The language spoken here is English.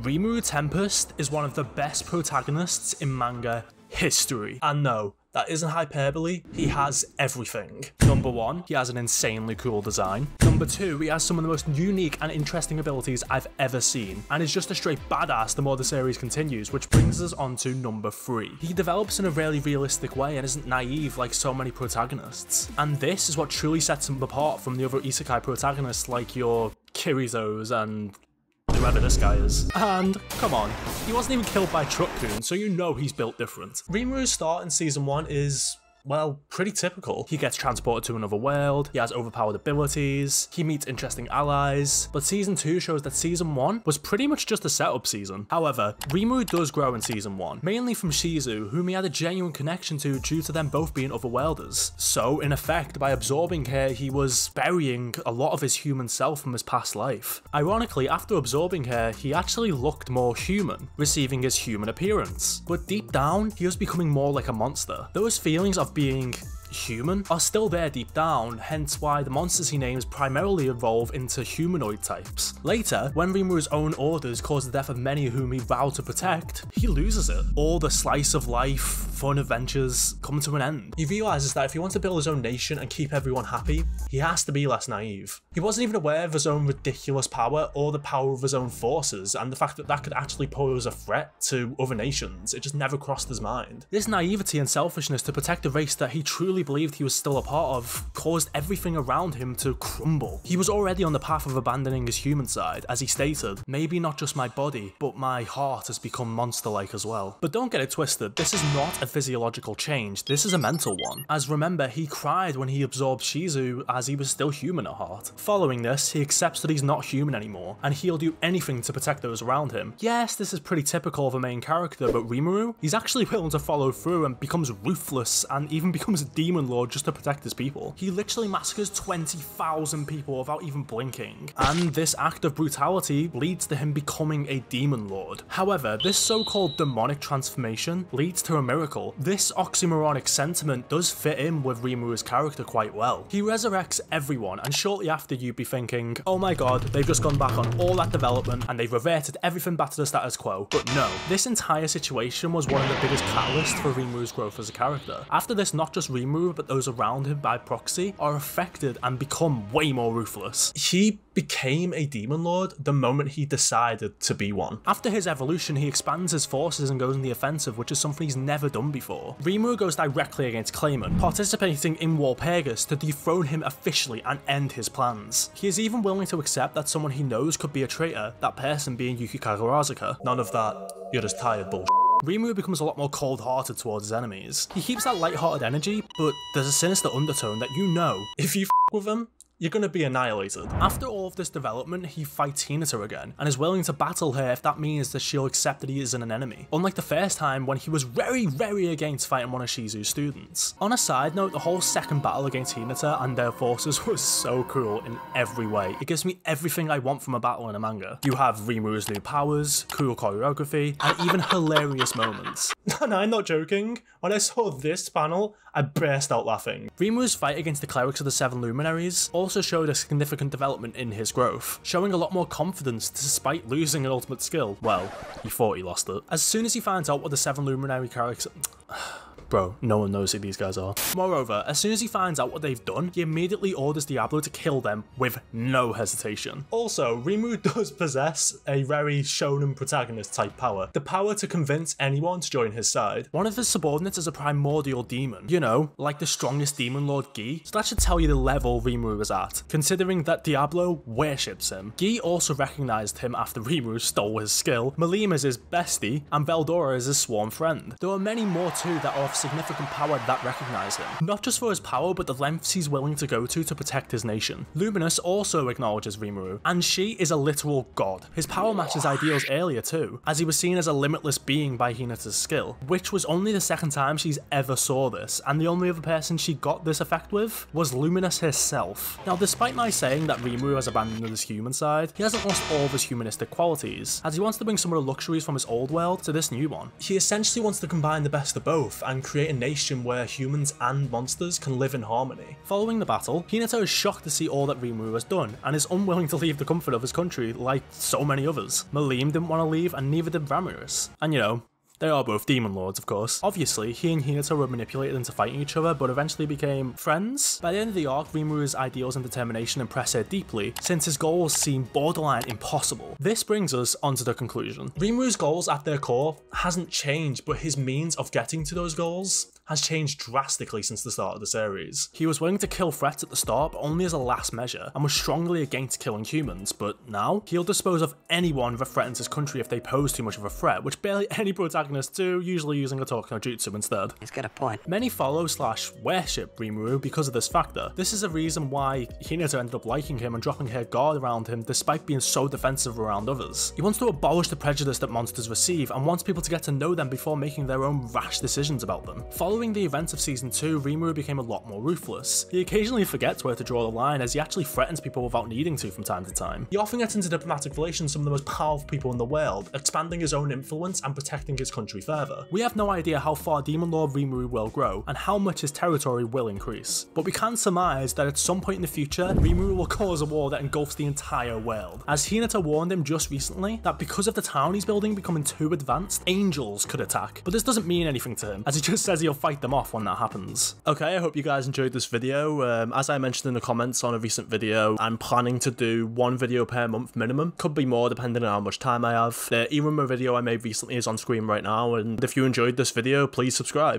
Rimuru Tempest is one of the best protagonists in manga history. And no, that isn't hyperbole, he has everything. Number 1, he has an insanely cool design. Number 2, he has some of the most unique and interesting abilities I've ever seen, and is just a straight badass the more the series continues, which brings us on to number 3. He develops in a really realistic way and isn't naive like so many protagonists. And this is what truly sets him apart from the other isekai protagonists like your Kirizos and whoever this guy is. And come on, he wasn't even killed by Truck-kun, so you know he's built different. Rimuru's start in season 1 is, well, pretty typical. He gets transported to another world, he has overpowered abilities, he meets interesting allies, but season 2 shows that season 1 was pretty much just a setup season. However, Rimuru does grow in season 1, mainly from Shizu, whom he had a genuine connection to due to them both being otherworlders. So, in effect, by absorbing her, he was burying a lot of his human self from his past life. Ironically, after absorbing her, he actually looked more human, receiving his human appearance. But deep down, he was becoming more like a monster. Those feelings of being human are still there deep down, hence why the monsters he names primarily evolve into humanoid types. Later, when Rimuru's own orders cause the death of many whom he vowed to protect, he loses it. All the slice of life, fun adventures come to an end. He realizes that if he wants to build his own nation and keep everyone happy, he has to be less naive. He wasn't even aware of his own ridiculous power or the power of his own forces, and the fact that that could actually pose a threat to other nations, it just never crossed his mind. This naivety and selfishness to protect a race that he truly believed he was still a part of caused everything around him to crumble. He was already on the path of abandoning his human side, as he stated, maybe not just my body, but my heart has become monster-like as well. But don't get it twisted, this is not a physiological change, this is a mental one. As remember, he cried when he absorbed Shizu as he was still human at heart. Following this, he accepts that he's not human anymore, and he'll do anything to protect those around him. Yes, this is pretty typical of a main character, but Rimuru, he's actually willing to follow through and becomes ruthless and even becomes a demon lord just to protect his people. He literally massacres 20,000 people without even blinking, and this act of brutality leads to him becoming a demon lord. However, this so-called demonic transformation leads to a miracle. This oxymoronic sentiment does fit in with Rimuru's character quite well. He resurrects everyone, and shortly after you'd be thinking, oh my god, they've just gone back on all that development and they've reverted everything back to the status quo. But no, this entire situation was one of the biggest catalysts for Rimuru's growth as a character. After this, not just Rimuru, but those around him by proxy are affected and become way more ruthless. He became a demon lord the moment he decided to be one. After his evolution, he expands his forces and goes on the offensive, which is something he's never done before. Rimuru goes directly against Clayman, participating in Walpurgis to dethrone him officially and end his plans. He is even willing to accept that someone he knows could be a traitor, that person being Yuki Kagurazuka. None of that, you're just tired bullshit. Rimuru becomes a lot more cold-hearted towards his enemies. He keeps that light-hearted energy, but there's a sinister undertone that you know, if you f*** with him, you're gonna be annihilated. After all of this development, he fights Hinata again, and is willing to battle her if that means that she'll accept that he isn't an enemy. Unlike the first time when he was very against fighting one of Shizu's students. On a side note, the whole second battle against Hinata and their forces was so cool in every way. It gives me everything I want from a battle in a manga. You have Rimuru's new powers, cool choreography, and even hilarious moments. And I'm not joking, when I saw this panel, I burst out laughing. Rimuru's fight against the clerics of the Seven Luminaries also showed a significant development in his growth, showing a lot more confidence despite losing an ultimate skill. Well, he thought he lost it. As soon as he finds out what the Seven Luminary characters... Bro, no one knows who these guys are. Moreover, as soon as he finds out what they've done, he immediately orders Diablo to kill them with no hesitation. Also, Rimuru does possess a very shonen protagonist type power, the power to convince anyone to join his side. One of his subordinates is a primordial demon, you know, like the strongest demon lord Guy, so that should tell you the level Rimuru is at, considering that Diablo worships him. Guy also recognized him after Rimuru stole his skill, Malim is his bestie, and Veldora is his sworn friend. There are many more too that are of significant power that recognize him, not just for his power but the lengths he's willing to go to protect his nation. Luminous also acknowledges Rimuru, and she is a literal god. His power matches ideals earlier too, as he was seen as a limitless being by Hinata's skill, which was only the second time she's ever saw this, and the only other person she got this effect with was Luminous herself. Now, despite my saying that Rimuru has abandoned his human side, he hasn't lost all of his humanistic qualities, as he wants to bring some of the luxuries from his old world to this new one. He essentially wants to combine the best of both and create a nation where humans and monsters can live in harmony. Following the battle, Hinata is shocked to see all that Rimuru has done, and is unwilling to leave the comfort of his country like so many others. Malim didn't want to leave, and neither did Ramirez. And you know, they are both demon lords, of course. Obviously, he and Hinata were manipulated into fighting each other, but eventually became friends. By the end of the arc, Rimuru's ideals and determination impress her deeply, since his goals seem borderline impossible. This brings us onto the conclusion. Rimuru's goals at their core hasn't changed, but his means of getting to those goals has changed drastically since the start of the series. He was willing to kill threats at the start, but only as a last measure, and was strongly against killing humans, but now, he'll dispose of anyone that threatens his country if they pose too much of a threat, which barely any protagonist do, usually using a Toku no Jutsu instead. He's got a point. Many follow/worship Rimuru because of this factor. This is a reason why Hinata ended up liking him and dropping her guard around him despite being so defensive around others. He wants to abolish the prejudice that monsters receive and wants people to get to know them before making their own rash decisions about them. Following the events of Season 2, Rimuru became a lot more ruthless. He occasionally forgets where to draw the line, as he actually threatens people without needing to from time to time. He often gets into diplomatic relations with some of the most powerful people in the world, expanding his own influence and protecting his country further. We have no idea how far Demon Lord Rimuru will grow, and how much his territory will increase. But we can surmise that at some point in the future, Rimuru will cause a war that engulfs the entire world. As Hinata warned him just recently, that because of the town he's building becoming too advanced, angels could attack. But this doesn't mean anything to him, as he just says he'll fight them off when that happens. Okay, I hope you guys enjoyed this video. As I mentioned in the comments on a recent video, I'm planning to do one video per month minimum. Could be more depending on how much time I have. The Iruma video I made recently is on screen right now, and if you enjoyed this video, please subscribe.